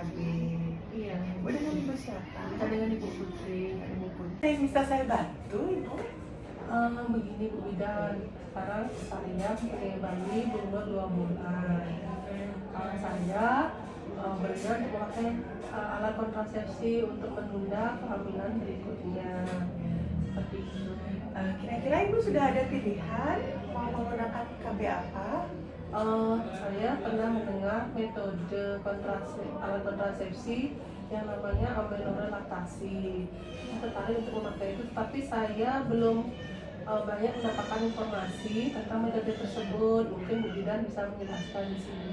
KB. Iya. Ibu dengan Ibu siapa? Dengan Ibu Putri. Ibu Putri. Bisa saya bantu, Ibu? Begini Bu Bidan, sekarang saya punya bayi berumur 2 bulan. Saya berniat untuk memakai alat kontrasepsi untuk menunda kehamilan berikutnya. Seperti itu. Kira-kira Ibu sudah ada pilihan mau menggunakan KB apa? Saya pernah mendengar metode alat kontrasepsi yang namanya amenorelaktasi. Saya tertarik untuk memakai itu, tapi saya belum banyak mendapatkan informasi tentang metode tersebut. Mungkin Bu Bidan bisa menjelaskan di sini.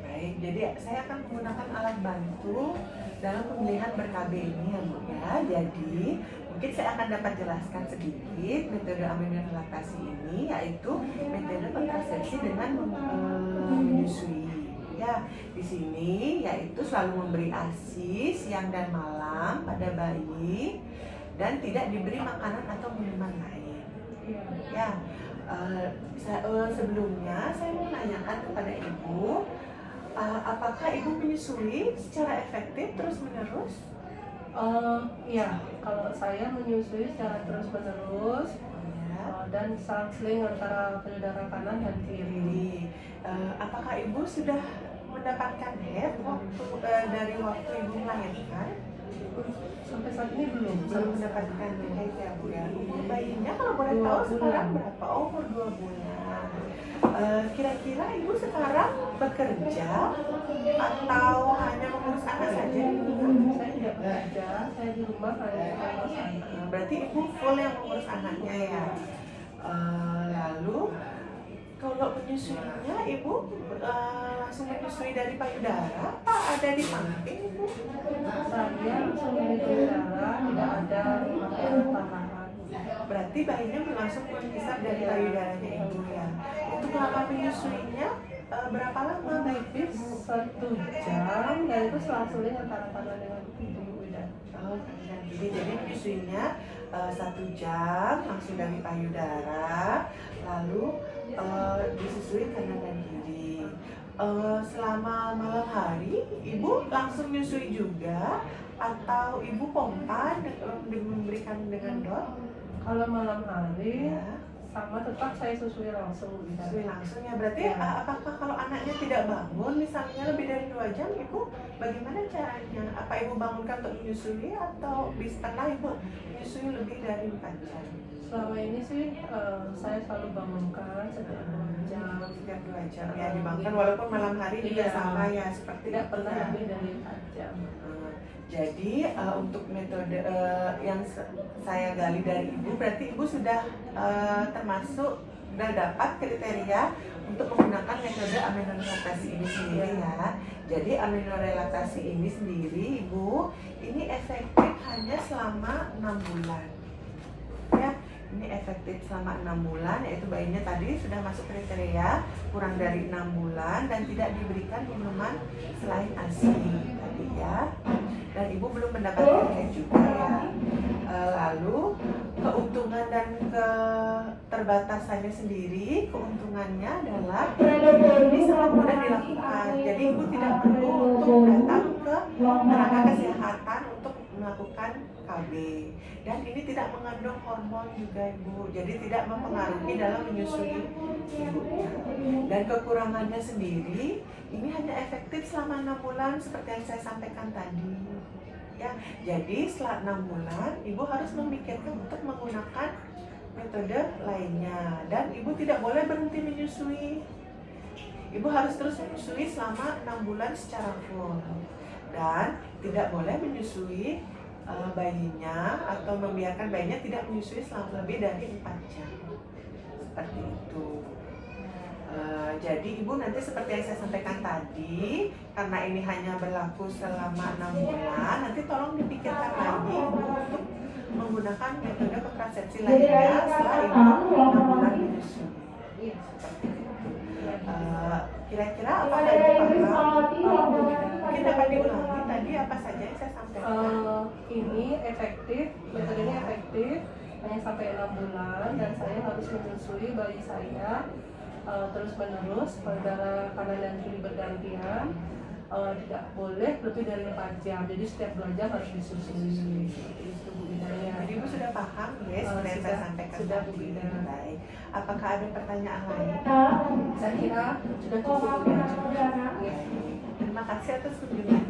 Baik, jadi saya akan menggunakan alat bantu dalam pemilihan ber-KB ini ya Bu ya. Jadi mungkin saya akan dapat jelaskan sedikit metode amenorelaktasi ini, yaitu metode kontrasepsi dengan menyusui. Ya, di sini yaitu selalu memberi ASI siang dan malam pada bayi dan tidak diberi makanan atau minuman lain. Ya, sebelumnya saya mau menanyakan kepada Ibu, apakah Ibu menyusui secara efektif terus-menerus? Ya, kalau saya menyusui secara terus-menerus dan selang-seling antara payudara kanan dan kiri. Apakah Ibu sudah mendapatkan HEP dari waktu Ibu melahirkan? Sampai saat ini belum mendapatkan HEP ya Bu ya. Umur bayinya kalau boleh tahu sekarang berapa? Umur 2 bulan. Kira-kira Ibu sekarang bekerja atau hanya mengurus anak saja? Saya tidak bekerja, saya di rumah hanya mengurus anak. Berarti Ibu full yang mengurus anaknya ya. Lalu kalau menyusuinya Ibu langsung menyusui dari payudara apa ada di samping Ibu? Saya langsung dari payudara, tidak ada makanan tambahan. Berarti bayinya langsung berkisar dari payudaranya Ibu ya. Untuk lama menyusuinya berapa lama Baik? 1 jam dan itu selang-seling antara kanan dengan kiri Bu Bidan. Jadi menyusuinya 1 jam langsung dari payudara, lalu disusui kanan dan kiri. Selama malam hari Ibu langsung menyusui juga atau Ibu pompa memberikan dengan dot? Kalau malam hari Ya. sama tetap saya susui langsung Bu Bidan. Susui langsung ya. Berarti apakah kalau anaknya tidak bangun misalnya lebih dari 2 jam, Ibu bagaimana caranya? Apa Ibu bangunkan untuk menyusui atau setelah Ibu menyusui lebih dari 4 jam? Selama ini sih saya selalu bangunkan setiap 2 jam. Setiap 2 jam ya dibangunkan, walaupun malam hari juga sama ya seperti tidak itu pernah ya. lebih dari 4 jam. Jadi untuk metode yang saya gali dari Ibu, berarti Ibu sudah termasuk sudah dapat kriteria untuk menggunakan metode amenorelaktasi ini sendiri ya. Jadi amenorelaktasi ini sendiri Ibu, ini efektif hanya selama 6 bulan. Ya, ini efektif selama 6 bulan, yaitu bayinya tadi sudah masuk kriteria kurang dari 6 bulan dan tidak diberikan minuman selain ASI tadi ya. Dan Ibu belum mendapatkan HEP juga ya. Lalu keuntungan dan keterbatasannya sendiri, keuntungannya adalah ini sangat mudah dilakukan. Jadi Ibu tidak perlu untuk datang ke tenaga kesehatan untuk melakukan KB. Dan ini tidak mengandung hormon juga Ibu, jadi tidak mempengaruhi dalam menyusui ibunya. Dan kekurangannya sendiri, ini hanya efektif selama 6 bulan seperti yang saya sampaikan tadi. Ya, jadi setelah 6 bulan, Ibu harus memikirkan untuk menggunakan metode lainnya. Dan Ibu tidak boleh berhenti menyusui. Ibu harus terus menyusui selama 6 bulan secara full. Dan tidak boleh menyusui bayinya atau membiarkan bayinya tidak menyusui selama lebih dari 4 jam. Seperti itu. Jadi Ibu nanti seperti yang saya sampaikan tadi, karena ini hanya berlaku selama 6 bulan, nanti tolong dipikirkan lagi Ibu untuk menggunakan metode kontrasepsi lainnya setelah Ibu 6 bulan menyusui. Seperti itu. Kira-kira apakah Ibu paham? Mungkin dapat diulangi tadi apa saja yang saya sampaikan. Ini efektif, metode ini efektif hanya sampai 6 bulan dan saya harus menyusui bayi saya terus menerus pada kanan dan kiri bergantian tidak boleh lebih dari 4 jam. Jadi setiap 2 jam harus disusui. Seperti itu Bu Ida ya. Jadi Ibu sudah paham ya seperti yang saya sampaikan sudah Bu tadi. Ida. Baik. Apakah ada pertanyaan lain? Saya kira sudah cukup Bu Ida. Terima kasih atas kunjungannya.